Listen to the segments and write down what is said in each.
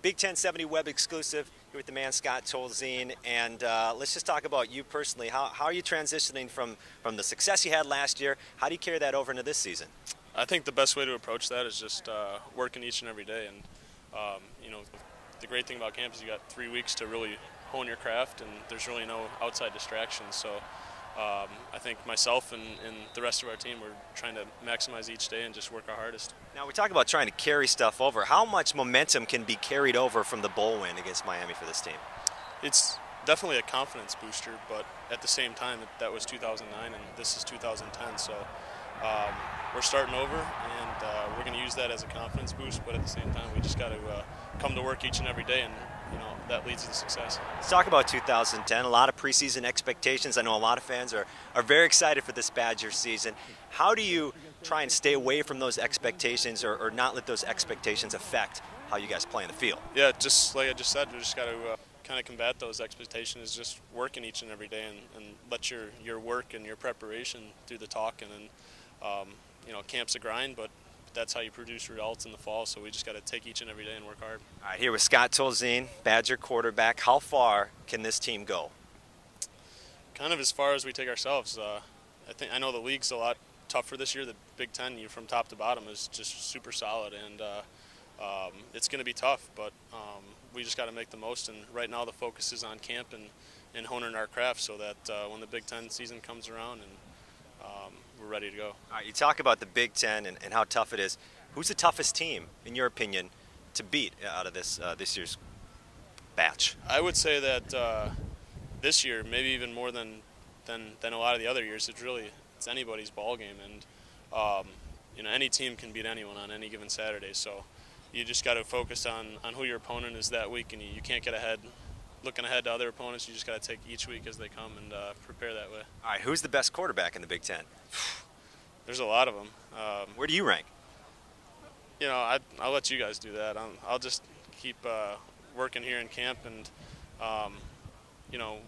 Big Ten 70 web exclusive here with the man Scott Tolzien, and let's just talk about you personally. How are you transitioning from the success you had last year? How do you carry that over into this season? I think the best way to approach that is just working each and every day. And you know, the great thing about camp is you got 3 weeks to really hone your craft, and there's really no outside distractions. So I think myself and the rest of our team, we're trying to maximize each day and just work our hardest. Now, we talk about trying to carry stuff over. How much momentum can be carried over from the bowl win against Miami for this team? It's definitely a confidence booster, but at the same time, that was 2009 and this is 2010. So we're starting over, and we're going to use that as a confidence boost, but at the same time, we just got to come to work each and every day, and that leads to success. Let's talk about 2010. A lot of preseason expectations. I know a lot of fans are very excited for this Badger season. How do you try and stay away from those expectations, or not let those expectations affect how you guys play in the field? Yeah, just like I just said, we just got to kind of combat those expectations, just working each and every day, and let your work and your preparation do the talking. And camp's a grind, but that's how you produce results in the fall, so we just got to take each and every day and work hard. All right, here with Scott Tolzien, Badger quarterback. How far can this team go? Kind of as far as we take ourselves. I know the league's a lot tougher this year. The Big Ten, from top to bottom, is just super solid, and it's going to be tough, but we just got to make the most. And right now the focus is on camp and honing our craft, so that when the Big Ten season comes around, and we're ready to go. All right, you talk about the Big Ten and how tough it is. Who's the toughest team, in your opinion, to beat out of this year's batch? I would say that this year, maybe even more than a lot of the other years, it's anybody's ball game, and any team can beat anyone on any given Saturday. So you just got to focus on who your opponent is that week, and you can't get ahead. Looking ahead to other opponents, you just got to take each week as they come and prepare that way. All right, who's the best quarterback in the Big Ten? There's a lot of them. Where do you rank? I'll let you guys do that. I'll just keep working here in camp, and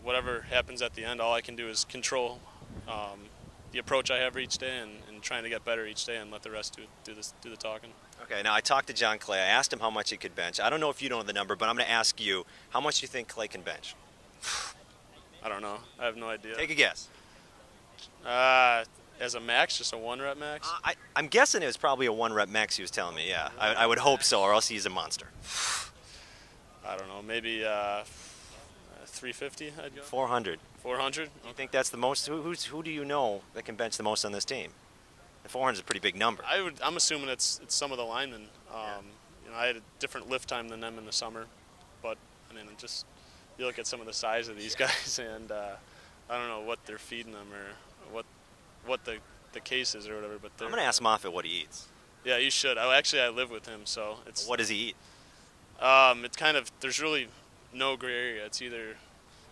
whatever happens at the end, all I can do is control the approach I have each day, and trying to get better each day, and let the rest do the talking. Okay, now I talked to John Clay. I asked him how much he could bench. I don't know if you know the number, but I'm going to ask you, how much do you think Clay can bench? I don't know. I have no idea. Take a guess. As a max, just a 1-rep max? I'm guessing it was probably a 1-rep max he was telling me, yeah. I would hope so, or else he's a monster. I don't know, maybe 350, I'd go. 400. 400? Okay. You think that's the most? Who do you know that can bench the most on this team? 400 is a pretty big number. I'm assuming it's some of the linemen. I had a different lift time than them in the summer, but you look at some of the size of these guys, and I don't know what they're feeding them, or what the case is or whatever. But I'm going to ask Moffitt what he eats. Yeah, you should. I live with him, so it's. What does he eat? It's kind of, there's really no gray area. It's either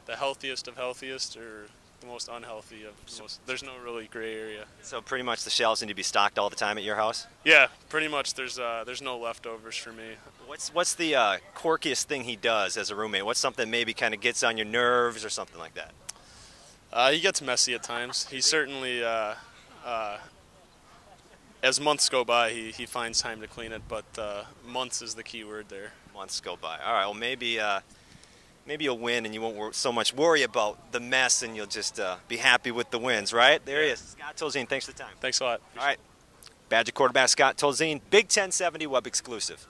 the healthiest of healthiest or the most unhealthy of the most. There's no really gray area. So pretty much the shelves need to be stocked all the time at your house? Yeah, pretty much. There's no leftovers for me. What's the quirkiest thing he does as a roommate? What's something maybe kind of gets on your nerves or something like that? He gets messy at times. He certainly, as months go by, he finds time to clean it, but months is the key word there. Months go by. All right, well, maybe you'll win and you won't so much worry about the mess, and you'll just be happy with the wins, right? There he is. Scott Tolzien, thanks for the time. Thanks a lot. All right. Badger quarterback Scott Tolzien, Big Ten 70 web exclusive.